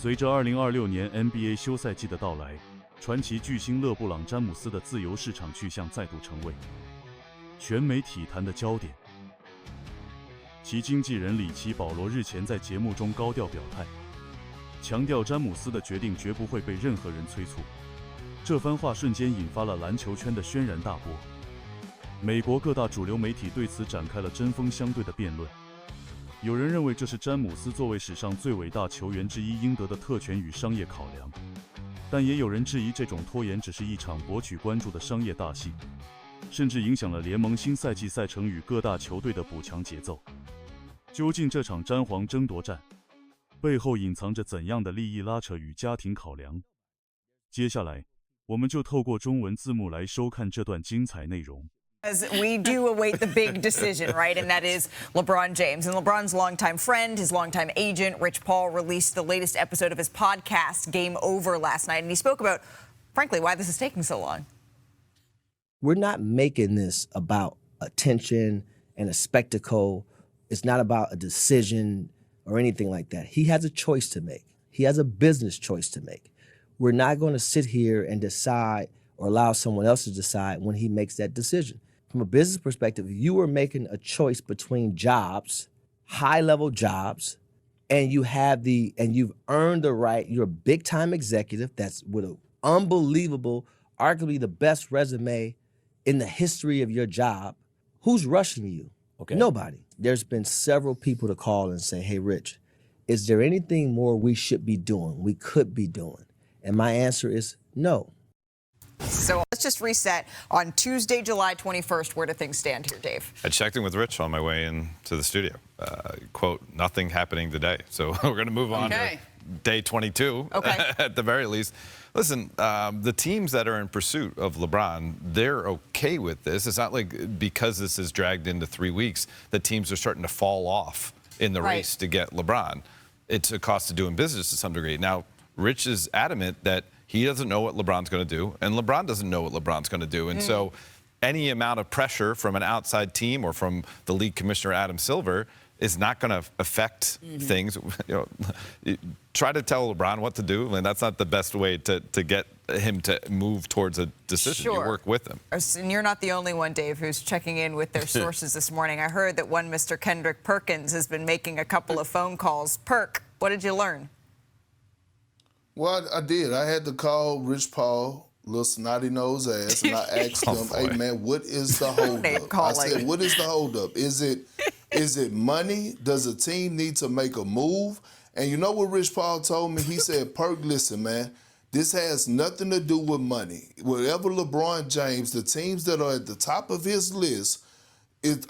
随着2026年 NBA 休赛季的到来，传奇巨星勒布朗·詹姆斯的自由市场去向再度成为全美体坛的焦点。其经纪人里奇·保罗日前在节目中高调表态，强调詹姆斯的决定绝不会被任何人催促。这番话瞬间引发了篮球圈的轩然大波。美国各大主流媒体对此展开了针锋相对的辩论。有人认为这是詹姆斯作为史上最伟大球员之一应得的特权与商业考量，但也有人质疑这种拖延只是一场博取关注的商业大戏，甚至影响了联盟新赛季赛程与各大球队的补强节奏。究竟这场詹皇争夺战背后隐藏着怎样的利益拉扯与家庭考量？接下来，我们就透过中文字幕来收看这段精彩内容。As we do await the big decision, right? And that is LeBron James. And LeBron's longtime friend, his longtime agent, Rich Paul, released the latest episode of his podcast, Game Over, last night. And he spoke about, frankly, why this is taking so long. We're not making this about attention and a spectacle. It's not about a decision or anything like that. He has a choice to make. He has a business choice to make. We're not going to sit here and decide or allow someone else to decide when he makes that decision. From a business perspective, you are making a choice between jobs, high-level jobs, and you've earned the right. You're a big-time executive that's with an unbelievable, arguably the best resume in the history of your job. Who's rushing you? Okay. Nobody. There's been several people to call and say, hey, Rich, is there anything more we should be doing, we could be doing? And my answer is no. So let's just reset. On Tuesday, July 21st, where do things stand here, Dave? I checked in with Rich on my way into the studio. Quote, nothing happening today. So we're going to move on to day 22, at the very least. Listen, the teams that are in pursuit of LeBron, they're okay with this. It's not like because this is dragged into 3 weeks that teams are starting to fall off in the race to get LeBron. It's a cost of doing business to some degree. Now, Rich is adamant that he doesn't know what LeBron's going to do, and LeBron doesn't know what LeBron's going to do. And so any amount of pressure from an outside team or from the league commissioner, Adam Silver, is not going to affect things. Try to tell LeBron what to do, and that's not the best way to get him to move towards a decision. You work with him. And you're not the only one, Dave, who's checking in with their sources this morning. I heard that one Mr. Kendrick Perkins has been making a couple of phone calls. Perk, what did you learn? Well, I did. I had to call Rich Paul, little snotty nose ass, and I asked him, hey, man, what is the holdup? I said, what is the holdup? Is it money? Does a team need to make a move? And you know what Rich Paul told me? He said, Perk, listen, man, this has nothing to do with money. Whatever LeBron James, the teams that are at the top of his list,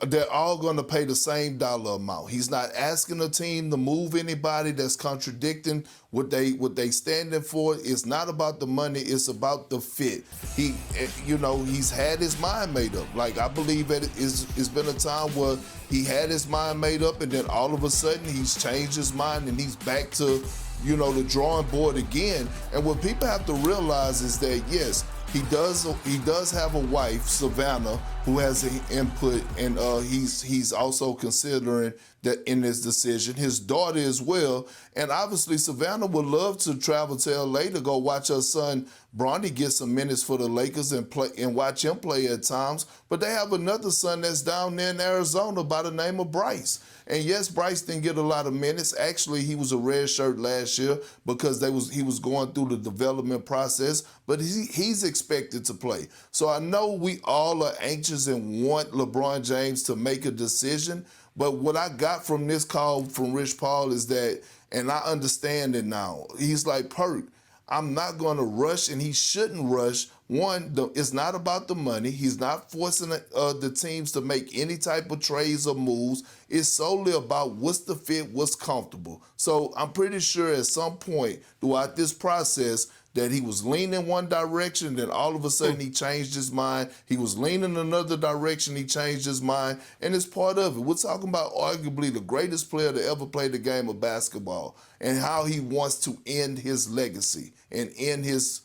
they're all going to pay the same dollar amount. He's not asking a team to move anybody that's contradicting what they standing for. It's not about the money. It's about the fit. He's had his mind made up. Like, I believe that it's been a time where he had his mind made up, and then all of a sudden he's changed his mind and he's back to, the drawing board again. And what people have to realize is that, yes, he does have a wife, Savannah, who has an input, and he's also considering that in his decision. His daughter as well, and obviously Savannah would love to travel to LA to go watch her son Bronny get some minutes for the Lakers and watch him play at times. But they have another son that's down there in Arizona by the name of Bryce. And yes, Bryce didn't get a lot of minutes. Actually, he was a red shirt last year because he was going through the development process, but he's expected to play. So I know we all are anxious and want LeBron James to make a decision, but what I got from this call from Rich Paul is that, and I understand it now, he's like, Perk, I'm not going to rush, and he shouldn't rush. One, it's not about the money. He's not forcing the teams to make any type of trades or moves. It's solely about what's the fit, what's comfortable. So I'm pretty sure at some point throughout this process that he was leaning one direction, then all of a sudden he changed his mind. He was leaning another direction, he changed his mind, and it's part of it. We're talking about arguably the greatest player to ever play the game of basketball and how he wants to end his legacy and end his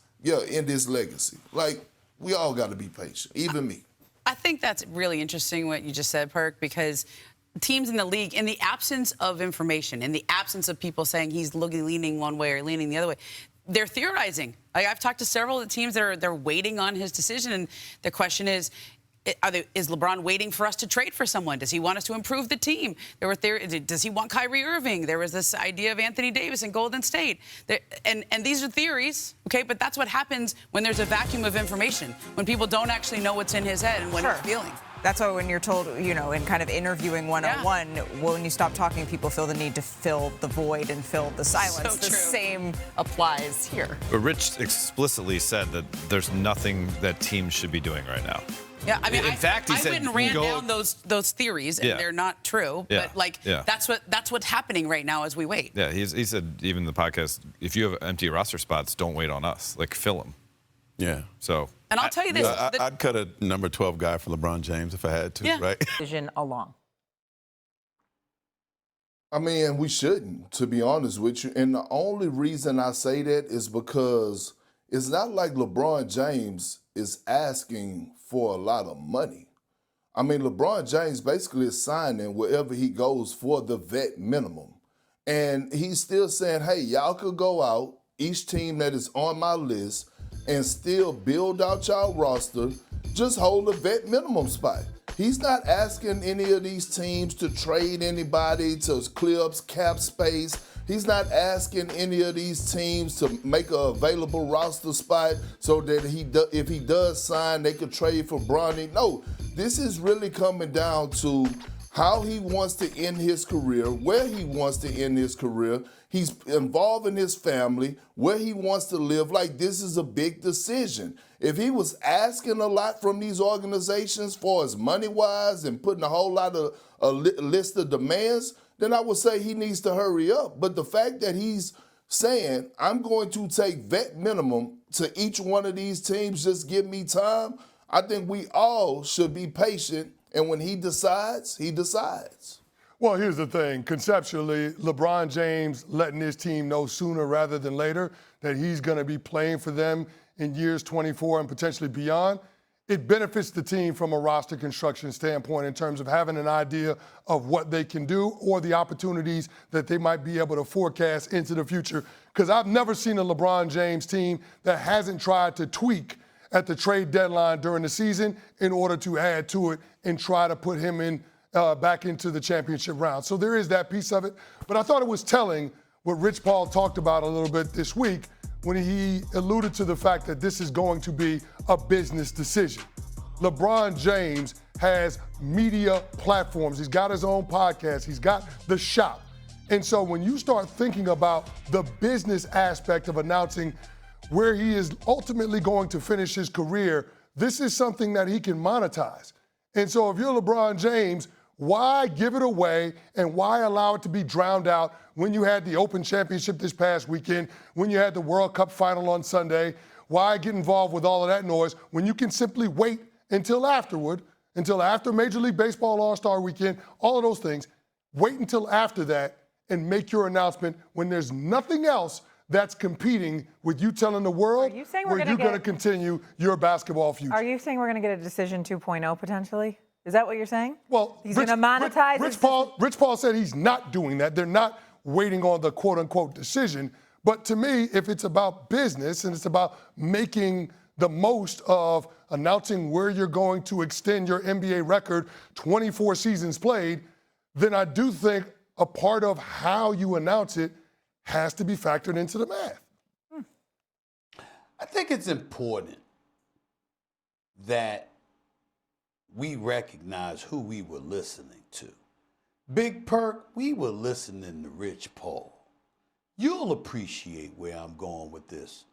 legacy. Like, we all got to be patient, even me. I think that's really interesting what you just said, Perk, because teams in the league, in the absence of information, in the absence of people saying he's leaning one way or leaning the other way, they're theorizing. Like, I've talked to several of the teams that they're waiting on his decision, and the question is LeBron waiting for us to trade for someone? Does he want us to improve the team? Does he want Kyrie Irving? There was this idea of Anthony Davis in Golden State. And these are theories, okay? But that's what happens when there's a vacuum of information, when people don't actually know what's in his head and what he's feeling. That's why when you're told, you know, in kind of interviewing one-on-one, when you stop talking, people feel the need to fill the void and fill the silence. So the true. Same applies here. But Rich explicitly said that there's nothing that teams should be doing right now. Yeah, I mean, in fact, he I said, went and ran down those theories, and they're not true. Yeah. But that's what's happening right now as we wait. Yeah, he said even in the podcast, if you have empty roster spots, don't wait on us. Like, fill them. Yeah. So. And I'll tell you this. I'd cut a number 12 guy for LeBron James if I had to, right? Decision along. I mean, we shouldn't, to be honest with you. And the only reason I say that is because it's not like LeBron James is asking for a lot of money. I mean, LeBron James basically is signing wherever he goes for the vet minimum. And he's still saying, hey, y'all could go out, each team that is on my list, and still build out y'all roster, just hold a vet minimum spot. He's not asking any of these teams to trade anybody to clear up cap space. He's not asking any of these teams to make an available roster spot so that if he does sign, they could trade for Bronny. No, this is really coming down to how he wants to end his career, where he wants to end his career. He's involving his family, where he wants to live. Like, this is a big decision. If he was asking a lot from these organizations for as money-wise and putting a whole lot of a list of demands, then I would say he needs to hurry up. But the fact that he's saying, I'm going to take vet minimum to each one of these teams, just give me time, I think we all should be patient. And when he decides, he decides. Well, here's the thing. Conceptually, LeBron James letting his team know sooner rather than later that he's going to be playing for them in years 24 and potentially beyond, it benefits the team from a roster construction standpoint in terms of having an idea of what they can do or the opportunities that they might be able to forecast into the future. Because I've never seen a LeBron James team that hasn't tried to tweak at the trade deadline during the season in order to add to it and try to put him in back into the championship round. So there is that piece of it. But I thought it was telling what Rich Paul talked about a little bit this week when he alluded to the fact that this is going to be a business decision. LeBron James has media platforms. He's got his own podcast. He's got the shop. And so when you start thinking about the business aspect of announcing where he is ultimately going to finish his career, this is something that he can monetize. And so if you're LeBron James, why give it away and why allow it to be drowned out when you had the Open Championship this past weekend, when you had the World Cup final on Sunday? Why get involved with all of that noise when you can simply wait until afterward, until after Major League Baseball All-Star Weekend, all of those things, wait until after that and make your announcement when there's nothing else that's competing with you telling the world where you're going to continue your basketball future. Are you saying we're going to get a decision 2.0 potentially? Is that what you're saying? Well, he's going to monetize. Rich Paul said he's not doing that. They're not waiting on the quote-unquote decision. But to me, if it's about business and it's about making the most of announcing where you're going to extend your NBA record 24 seasons played, then I do think a part of how you announce it has to be factored into the math. I think it's important that we recognize who we were listening to. Big Perk, we were listening to Rich Paul. You'll appreciate where I'm going with this.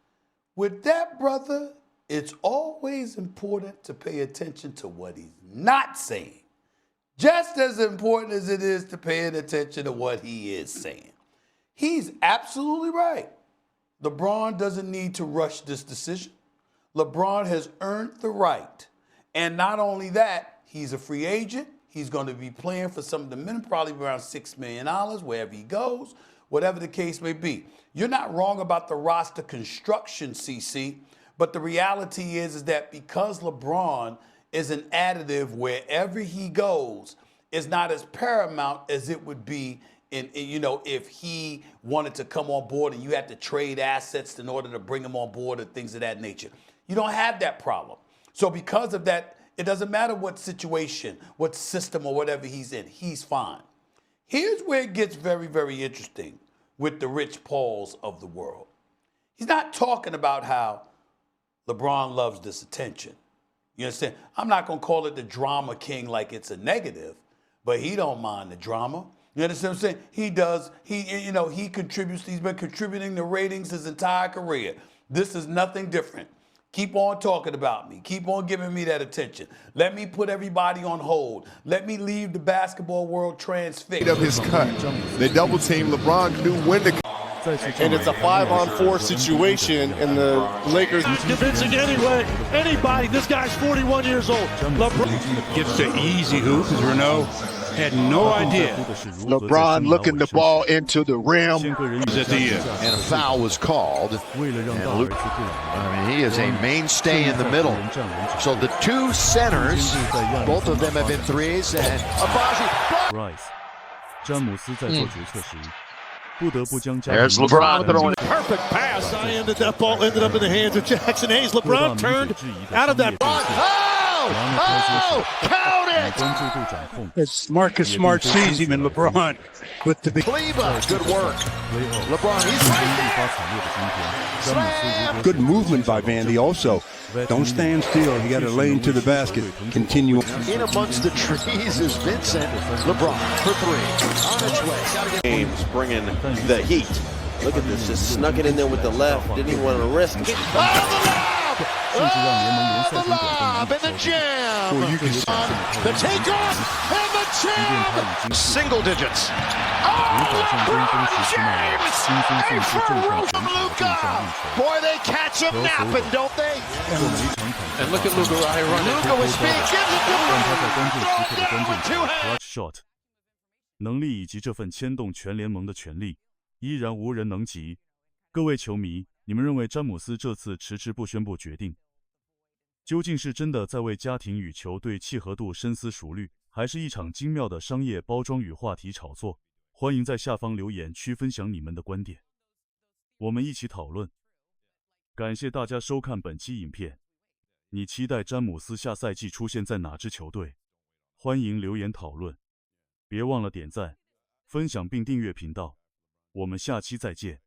With that, brother, it's always important to pay attention to what he's not saying. Just as important as it is to pay attention to what he is saying. He's absolutely right. LeBron doesn't need to rush this decision. LeBron has earned the right. And not only that, he's a free agent. He's going to be playing for some of the men, probably around $6 million, wherever he goes, whatever the case may be. You're not wrong about the roster construction, CC, but the reality is that because LeBron is an additive wherever he goes, is not as paramount as it would be if he wanted to come on board and you had to trade assets in order to bring him on board and things of that nature. You don't have that problem. So because of that, it doesn't matter what situation, what system or whatever he's in, he's fine. Here's where it gets very, very interesting with the Rich Pauls of the world. He's not talking about how LeBron loves this attention. You understand? I'm not going to call it the drama king like it's a negative, but he don't mind the drama. You understand what I'm saying? He does. He contributes. He's been contributing to ratings his entire career. This is nothing different. Keep on talking about me. Keep on giving me that attention. Let me put everybody on hold. Let me leave the basketball world transfixed. Of his cut. They double team. LeBron knew when to. And it's a 5-on-4 situation, and the Lakers. Convincing anybody. This guy's 41 years old. LeBron gets to easy hoop because Renault had no idea. LeBron looking the ball into the rim. At the end. And a foul was called. And Luke, he is a mainstay in the middle. So the two centers, both of them have been threes, and Rice， 詹姆斯在做决策时，不得不将加。There's LeBron throwing perfect pass. That ball ended up in the hands of Jackson Hayes. LeBron turned out of that. Oh, count it! As Marcus Smart sees him, and LeBron with the big. Good work. LeBron, he's right there. Slam. Good movement by Vandy also. Don't stand still. You got to lane to the basket. Continue. In amongst the trees is Vincent. LeBron for three. On its way. James bringing the heat. Look at this. Just snuck it in there with the left. Didn't even want to risk it. The lob and the jam. The takeoff and the jam. Single digits. LeBron James! Boy, they catch him napping, don't they? And look at Luka running. Luka with speed. Gives it to him. With two hands. Clutch shot， 能力以及这份牵动全联盟的权力，依然无人能及。各位球迷，你们认为詹姆斯这次迟迟不宣布决定，究竟是真的在为家庭与球队契合度深思熟虑，还是一场精妙的商业包装与话题炒作？欢迎在下方留言区分享你们的观点，我们一起讨论。感谢大家收看本期影片，你期待詹姆斯下赛季出现在哪支球队？欢迎留言讨论，别忘了点赞、分享并订阅频道，我们下期再见。